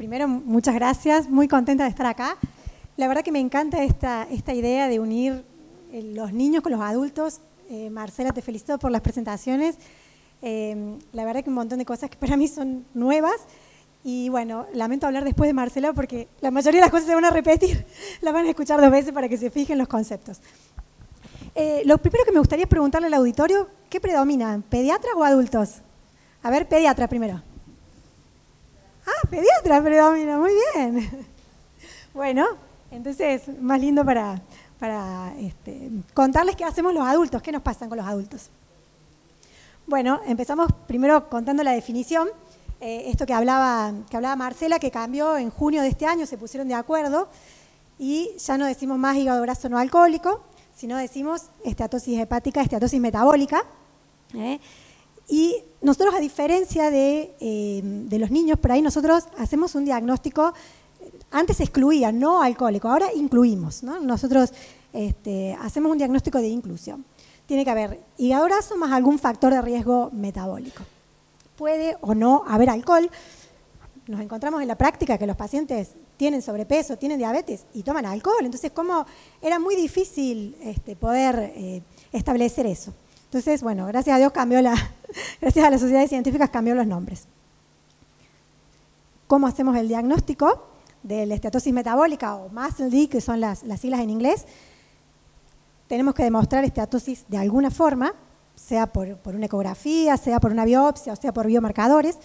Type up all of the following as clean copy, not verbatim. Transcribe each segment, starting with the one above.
primero, muchas gracias, muy contenta de estar acá. La verdad que me encanta esta idea de unir los niños con los adultos. Marcela, te felicito por las presentaciones. La verdad que un montón de cosas que para mí son nuevas. Y bueno, lamento hablar después de Marcela porque la mayoría de las cosas se van a repetir, las van a escuchar 2 veces para que se fijen los conceptos. Lo primero que me gustaría es preguntarle al auditorio, ¿qué predomina, pediatras o adultos? A ver, pediatra primero. Ah, pediatra predomina, muy bien. Bueno, entonces, más lindo para contarles qué hacemos los adultos, qué nos pasa con los adultos. Bueno, empezamos primero contando la definición. Esto que hablaba Marcela, que cambió en junio de este año, se pusieron de acuerdo y ya no decimos más hígado graso no alcohólico, sino decimos esteatosis hepática, esteatosis metabólica. Y nosotros, a diferencia de los niños, por ahí nosotros hacemos un diagnóstico, antes se excluía, no alcohólico, ahora incluimos, ¿no? Nosotros hacemos un diagnóstico de inclusión. Tiene que haber hígado graso más algún factor de riesgo metabólico. Puede o no haber alcohol. Nos encontramos en la práctica que los pacientes tienen sobrepeso, tienen diabetes y toman alcohol. Entonces, era muy difícil poder establecer eso. Entonces, bueno, gracias a Dios gracias a las sociedades científicas cambió los nombres. ¿Cómo hacemos el diagnóstico de la esteatosis metabólica o MASLD, que son las siglas en inglés? Tenemos que demostrar esteatosis de alguna forma, sea por una ecografía, sea por una biopsia, o sea por biomarcadores,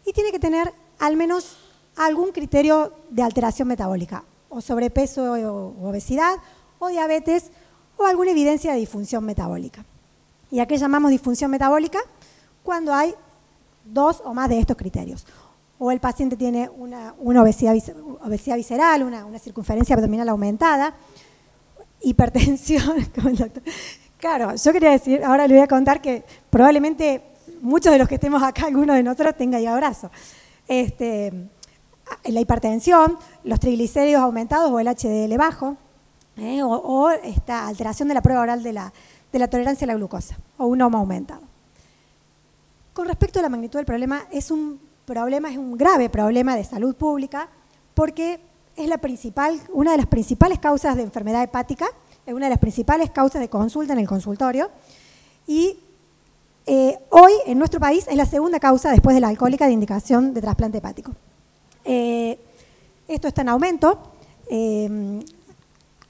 y tiene que tener al menos algún criterio de alteración metabólica, o sobrepeso o obesidad, o diabetes, o alguna evidencia de disfunción metabólica. ¿Y a qué llamamos disfunción metabólica? Cuando hay 2 o más de estos criterios. O el paciente tiene una obesidad visceral, una circunferencia abdominal aumentada, hipertensión, como el doctor. Claro, yo quería decir, ahora le voy a contar que probablemente muchos de los que estemos acá, algunos de nosotros tenga hígado graso. La hipertensión, los triglicéridos aumentados o el HDL bajo, o esta alteración de la prueba oral de la tolerancia a la glucosa, o un OMA aumentado. Con respecto a la magnitud del problema, es un grave problema de salud pública porque es una de las principales causas de enfermedad hepática, es una de las principales causas de consulta en el consultorio y hoy en nuestro país es la segunda causa después de la alcohólica de indicación de trasplante hepático. Esto está en aumento,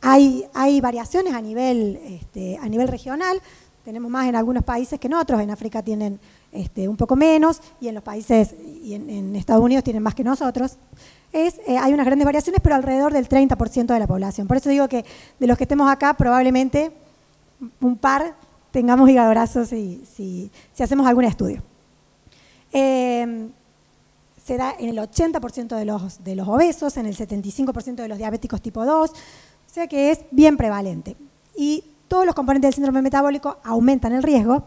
hay variaciones a nivel regional, tenemos más en algunos países que en otros, en África tienen un poco menos y en los países y en Estados Unidos tienen más que nosotros. Hay unas grandes variaciones, pero alrededor del 30% de la población. Por eso digo que de los que estemos acá, probablemente un par tengamos hígado graso si hacemos algún estudio. Se da en el 80% de los obesos, en el 75% de los diabéticos tipo 2, o sea que es bien prevalente. Y todos los componentes del síndrome metabólico aumentan el riesgo.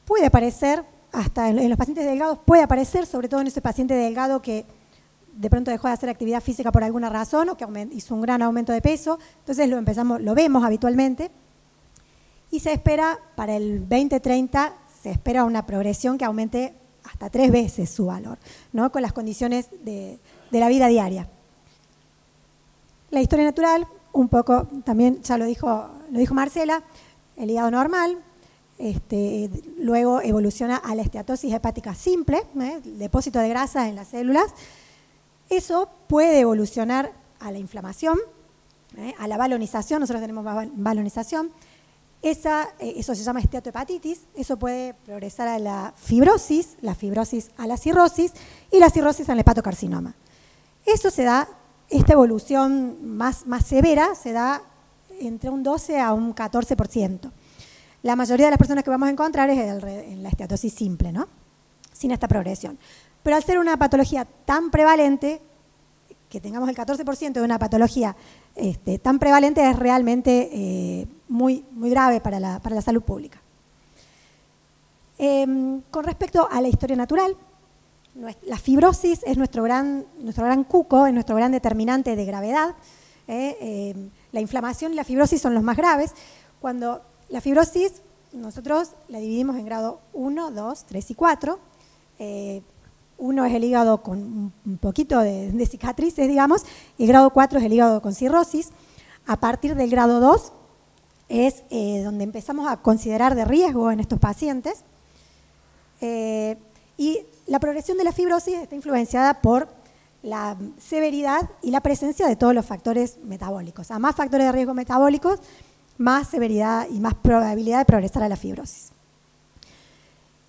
Puede aparecer, hasta en los pacientes delgados, puede aparecer, sobre todo en ese paciente delgado que de pronto dejó de hacer actividad física por alguna razón o que hizo un gran aumento de peso, entonces lo vemos habitualmente. Y se espera, para el 2030, se espera una progresión que aumente hasta 3 veces su valor, ¿no? Con las condiciones de la vida diaria. La historia natural, un poco, también ya lo dijo Marcela, el hígado normal, luego evoluciona a la esteatosis hepática simple, el depósito de grasa en las células. Eso puede evolucionar a la inflamación, a la balonización, nosotros tenemos balonización. Eso se llama esteatohepatitis, eso puede progresar a la fibrosis a la cirrosis y la cirrosis al hepatocarcinoma. Eso se da, esta evolución más severa se da entre un 12 a un 14%. La mayoría de las personas que vamos a encontrar es en la esteatosis simple, ¿no? Sin esta progresión. Pero al ser una patología tan prevalente, que tengamos el 14% de una patología tan prevalente es realmente muy grave para la salud pública. Con respecto a la historia natural, la fibrosis es nuestro gran cuco, es nuestro gran determinante de gravedad. La inflamación y la fibrosis son los más graves. Cuando la fibrosis nosotros la dividimos en grado 1, 2, 3 y 4. 1 es el hígado con un poquito de cicatrices, digamos, y el grado 4 es el hígado con cirrosis. A partir del grado 2 es donde empezamos a considerar de riesgo en estos pacientes. Y la progresión de la fibrosis está influenciada por la severidad y la presencia de todos los factores metabólicos. A más factores de riesgo metabólicos, más severidad y más probabilidad de progresar a la fibrosis.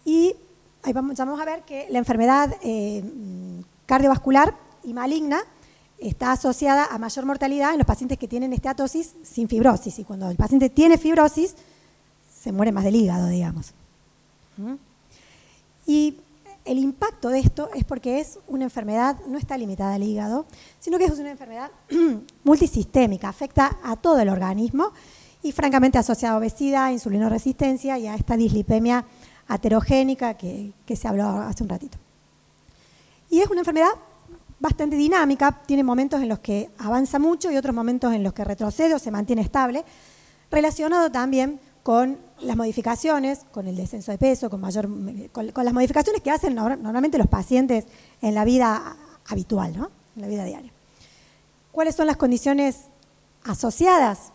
Y ahí vamos a ver que la enfermedad cardiovascular y maligna está asociada a mayor mortalidad en los pacientes que tienen esteatosis sin fibrosis. Y cuando el paciente tiene fibrosis, se muere más del hígado, digamos. Y el impacto de esto es porque es una enfermedad, no está limitada al hígado, sino que es una enfermedad multisistémica, afecta a todo el organismo y francamente asociada a obesidad, insulinoresistencia y a esta dislipemia aterogénica que se habló hace un ratito. Y es una enfermedad bastante dinámica, tiene momentos en los que avanza mucho y otros momentos en los que retrocede o se mantiene estable, relacionado también con las modificaciones, con el descenso de peso, con las modificaciones que hacen normalmente los pacientes en la vida habitual, ¿no? En la vida diaria. ¿Cuáles son las condiciones asociadas?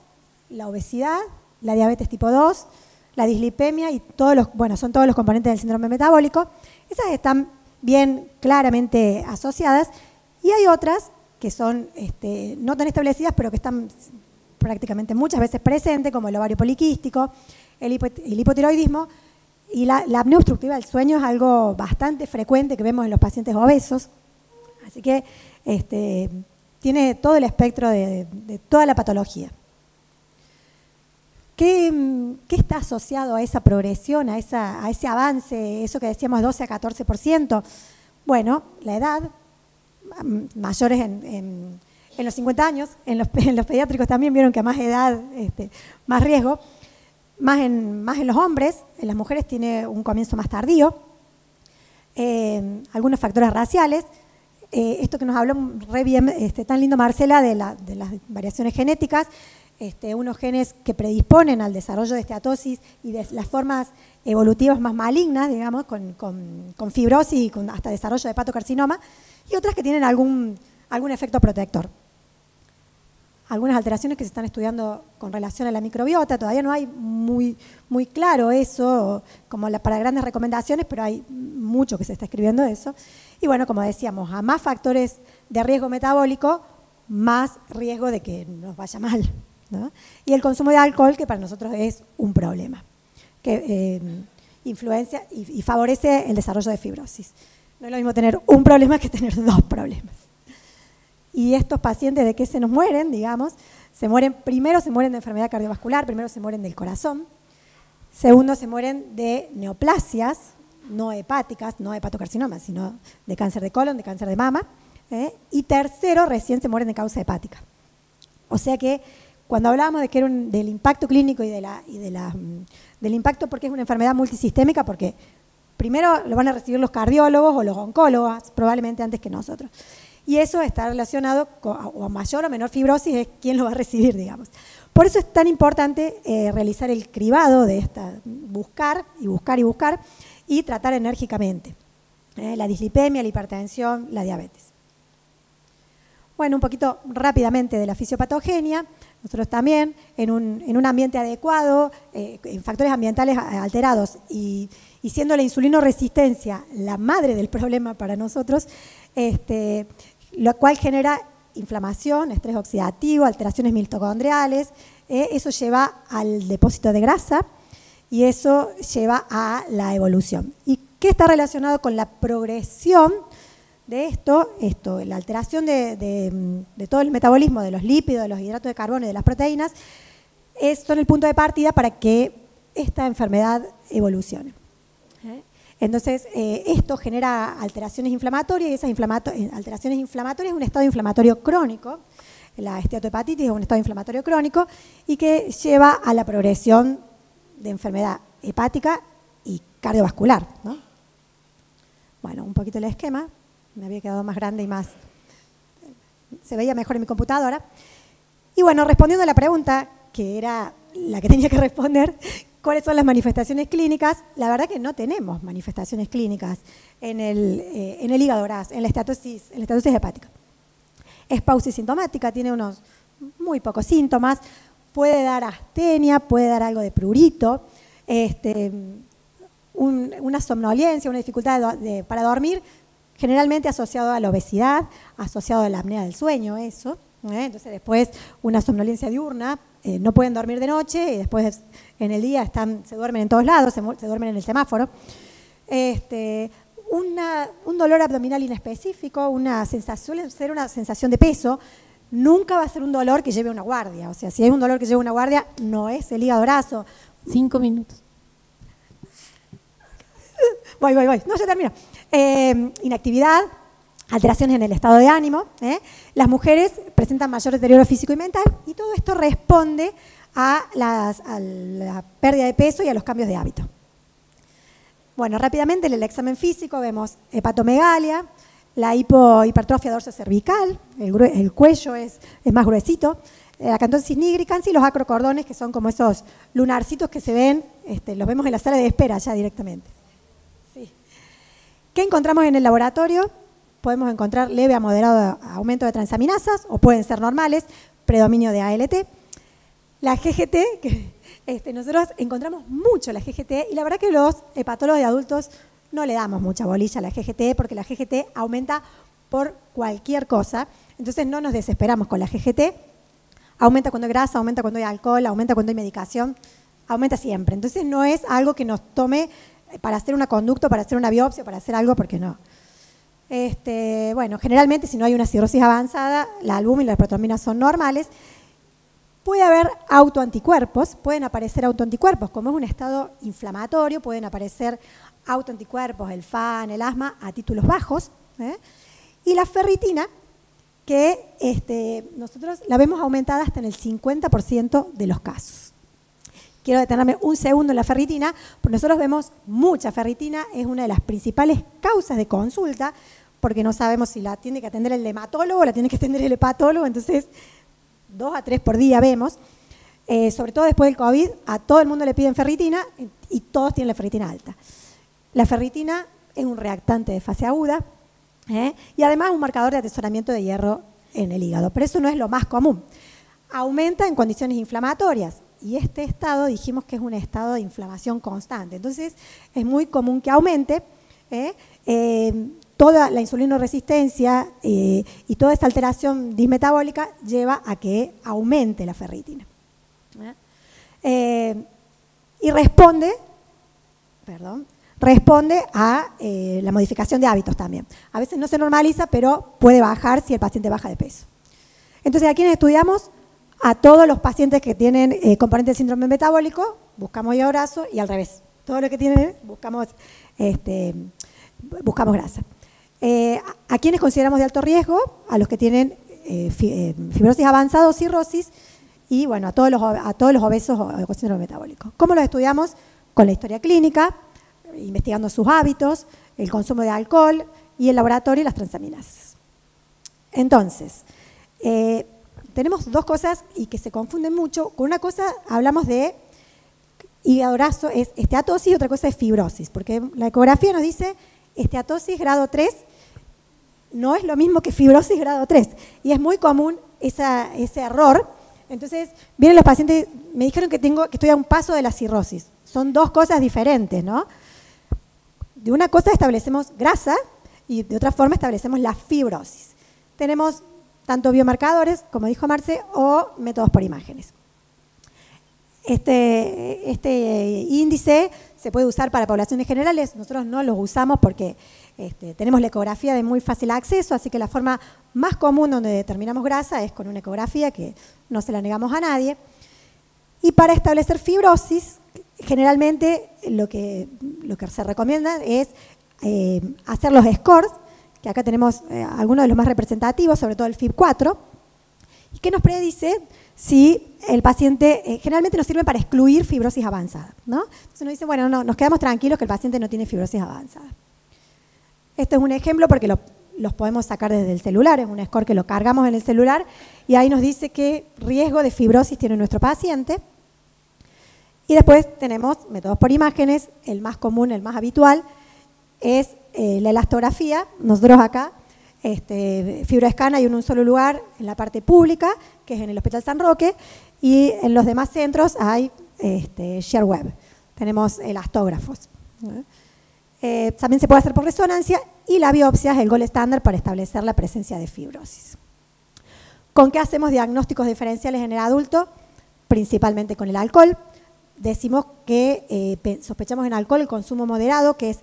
La obesidad, la diabetes tipo 2, la dislipemia y son todos los componentes del síndrome metabólico. Esas están bien claramente asociadas y hay otras que son no tan establecidas, pero que están prácticamente muchas veces presentes, como el ovario poliquístico, el hipotiroidismo y la apnea obstructiva del sueño es algo bastante frecuente que vemos en los pacientes obesos. Así que tiene todo el espectro de toda la patología. ¿Qué está asociado a esa progresión, a ese avance, eso que decíamos 12 a 14%? Bueno, la edad, mayores en los 50 años, en los pediátricos también vieron que a más edad, más riesgo, más en los hombres, en las mujeres tiene un comienzo más tardío, algunos factores raciales, esto que nos habló re bien, tan lindo Marcela, de las variaciones genéticas, unos genes que predisponen al desarrollo de esteatosis y de las formas evolutivas más malignas, digamos, con fibrosis y con hasta desarrollo de hepatocarcinoma, y otras que tienen algún efecto protector. Algunas alteraciones que se están estudiando con relación a la microbiota, todavía no hay muy claro eso, como para grandes recomendaciones, pero hay mucho que se está escribiendo de eso. Y bueno, como decíamos, a más factores de riesgo metabólico, más riesgo de que nos vaya mal, ¿no? Y el consumo de alcohol, que para nosotros es un problema, que influencia y favorece el desarrollo de fibrosis. No es lo mismo tener un problema que tener dos problemas. Y estos pacientes, ¿de qué se nos mueren? Digamos, primero se mueren de enfermedad cardiovascular, primero se mueren del corazón, segundo se mueren de neoplasias, no hepáticas, no hepatocarcinoma, sino de cáncer de colon, de cáncer de mama, y tercero recién se mueren de causa hepática. O sea que cuando hablábamos de que era del impacto clínico y del impacto porque es una enfermedad multisistémica, porque primero lo van a recibir los cardiólogos o los oncólogos, probablemente antes que nosotros. Y eso está relacionado con mayor o menor fibrosis, es quien lo va a recibir, digamos. Por eso es tan importante realizar el cribado de buscar y tratar enérgicamente la dislipemia, la hipertensión, la diabetes. Bueno, un poquito rápidamente de la fisiopatogenia. Nosotros también, en un ambiente adecuado, en factores ambientales alterados y siendo la insulinoresistencia la madre del problema para nosotros, lo cual genera inflamación, estrés oxidativo, alteraciones mitocondriales, eso lleva al depósito de grasa y eso lleva a la evolución. ¿Y qué está relacionado con la progresión de esto? La alteración de todo el metabolismo de los lípidos, de los hidratos de carbono y de las proteínas son el punto de partida para que esta enfermedad evolucione. Entonces, esto genera alteraciones inflamatorias y esas alteraciones inflamatorias es un estado inflamatorio crónico. La esteatohepatitis es un estado inflamatorio crónico y que lleva a la progresión de enfermedad hepática y cardiovascular, ¿no? Bueno, un poquito el esquema. Me había quedado más grande y más... Se veía mejor en mi computadora. Y bueno, respondiendo a la pregunta, que era la que tenía que responder, ¿Cuáles son las manifestaciones clínicas? La verdad que no tenemos manifestaciones clínicas en el hígado graso, en la estatosis hepática. Es pausisintomática, tiene unos muy pocos síntomas, puede dar astenia, puede dar algo de prurito, una somnolencia, una dificultad para dormir, generalmente asociado a la obesidad, asociado a la apnea del sueño, eso. Entonces después una somnolencia diurna, no pueden dormir de noche y después en el día se duermen en todos lados, se duermen en el semáforo. Un dolor abdominal inespecífico, suele ser una sensación de peso, nunca va a ser un dolor que lleve a una guardia. O sea, si hay un dolor que lleve a una guardia, no es el hígado graso. 5 minutos. Voy. No, ya termino. Inactividad, alteraciones en el estado de ánimo. Las mujeres presentan mayor deterioro físico y mental y todo esto responde a la pérdida de peso y a los cambios de hábito. Bueno, rápidamente en el examen físico vemos hepatomegalia, la hipertrofia dorsocervical, el cuello es más gruesito, la acantosis nigricans y los acrocordones, que son como esos lunarcitos que se ven, los vemos en la sala de espera ya directamente. Sí. ¿Qué encontramos en el laboratorio? Podemos encontrar leve a moderado aumento de transaminasas, o pueden ser normales, predominio de ALT. La GGT, nosotros encontramos mucho la GGT, y la verdad que los hepatólogos de adultos no le damos mucha bolilla a la GGT, porque la GGT aumenta por cualquier cosa, entonces no nos desesperamos con la GGT. Aumenta cuando hay grasa, aumenta cuando hay alcohol, aumenta cuando hay medicación, aumenta siempre. Entonces no es algo que nos tome para hacer una conducta, para hacer una biopsia, para hacer algo, porque no. Bueno, generalmente si no hay una cirrosis avanzada, la albúmina y la protrombina son normales. Puede haber autoanticuerpos, pueden aparecer autoanticuerpos, como es un estado inflamatorio, pueden aparecer autoanticuerpos, el FAN, el asma, a títulos bajos. Y la ferritina, que nosotros la vemos aumentada hasta en el 50% de los casos. Quiero detenerme un segundo en la ferritina, porque nosotros vemos mucha ferritina, es una de las principales causas de consulta, porque no sabemos si la tiene que atender el hematólogo o la tiene que atender el hepatólogo, entonces 2 a 3 por día vemos. Sobre todo después del COVID, a todo el mundo le piden ferritina y todos tienen la ferritina alta. La ferritina es un reactante de fase aguda y además un marcador de atesoramiento de hierro en el hígado, pero eso no es lo más común. Aumenta en condiciones inflamatorias y este estado dijimos que es un estado de inflamación constante, entonces es muy común que aumente. Toda la insulinoresistencia y toda esta alteración dismetabólica lleva a que aumente la ferritina. Y responde a la modificación de hábitos también. A veces no se normaliza, pero puede bajar si el paciente baja de peso. Entonces, ¿a quiénes estudiamos? A todos los pacientes que tienen componente del síndrome metabólico, buscamos hígado graso, y al revés. Todos los que tienen, buscamos grasa. ¿A quiénes consideramos de alto riesgo? A los que tienen fibrosis avanzada o cirrosis, y bueno, a todos los obesos o con síndrome metabólico. ¿Cómo los estudiamos? Con la historia clínica, investigando sus hábitos, el consumo de alcohol y el laboratorio y las transaminasas. Entonces, tenemos dos cosas y que se confunden mucho. Con una cosa hablamos de hígado graso, es esteatosis, y otra cosa es fibrosis, porque la ecografía nos dice esteatosis grado 3 no es lo mismo que fibrosis grado 3, y es muy común ese error. Entonces, vienen los pacientes, me dijeron que estoy a un paso de la cirrosis. Son dos cosas diferentes, ¿no? De una cosa establecemos grasa y de otra forma establecemos la fibrosis. Tenemos tanto biomarcadores, como dijo Marce, o métodos por imágenes. Este índice se puede usar para poblaciones generales, nosotros no los usamos porque tenemos la ecografía de muy fácil acceso, así que la forma más común donde determinamos grasa es con una ecografía, que no se la negamos a nadie. Y para establecer fibrosis, generalmente lo que se recomienda es hacer los scores, que acá tenemos algunos de los más representativos, sobre todo el FIB4, y que nos predice si el paciente, generalmente nos sirve para excluir fibrosis avanzada, ¿no? Entonces nos dice, bueno, no, nos quedamos tranquilos que el paciente no tiene fibrosis avanzada. Esto es un ejemplo porque los podemos sacar desde el celular, es un score que lo cargamos en el celular y ahí nos dice qué riesgo de fibrosis tiene nuestro paciente. Y después tenemos métodos por imágenes. El más común, el más habitual, es la elastografía. Nosotros acá, FibroScan hay en un solo lugar, en la parte pública, que es en el Hospital San Roque, y en los demás centros hay ShareWeb. Tenemos elastógrafos. También se puede hacer por resonancia, y la biopsia es el gold estándar para establecer la presencia de fibrosis. ¿Con qué hacemos diagnósticos diferenciales en el adulto? Principalmente con el alcohol. Decimos que sospechamos en alcohol el consumo moderado, que es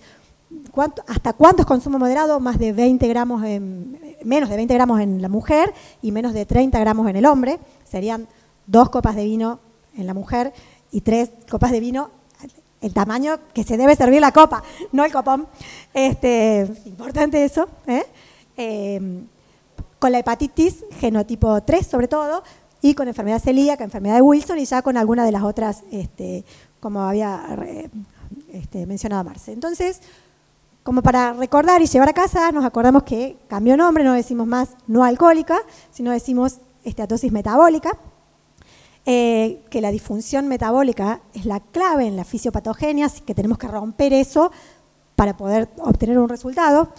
¿hasta cuánto es consumo moderado? Más de 20 gramos menos de 20 gramos en la mujer y menos de 30 gramos en el hombre. Serían 2 copas de vino en la mujer y 3 copas de vino, el tamaño que se debe servir la copa, no el copón. Importante eso. Con la hepatitis, genotipo 3 sobre todo, y con enfermedad celíaca, enfermedad de Wilson, y ya con alguna de las otras, como había mencionado Marce. Entonces, como para recordar y llevar a casa, nos acordamos que cambió nombre, no decimos más no alcohólica, sino decimos esteatosis metabólica, que la disfunción metabólica es la clave en la fisiopatogenia, así que tenemos que romper eso para poder obtener un resultado.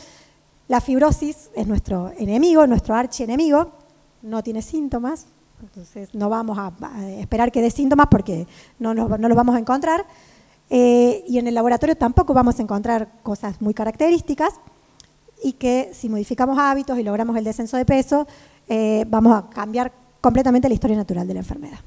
La fibrosis es nuestro enemigo, nuestro archienemigo, no tiene síntomas, entonces no vamos a esperar que dé síntomas porque no los vamos a encontrar. Y en el laboratorio tampoco vamos a encontrar cosas muy características, y que si modificamos hábitos y logramos el descenso de peso, vamos a cambiar completamente la historia natural de la enfermedad.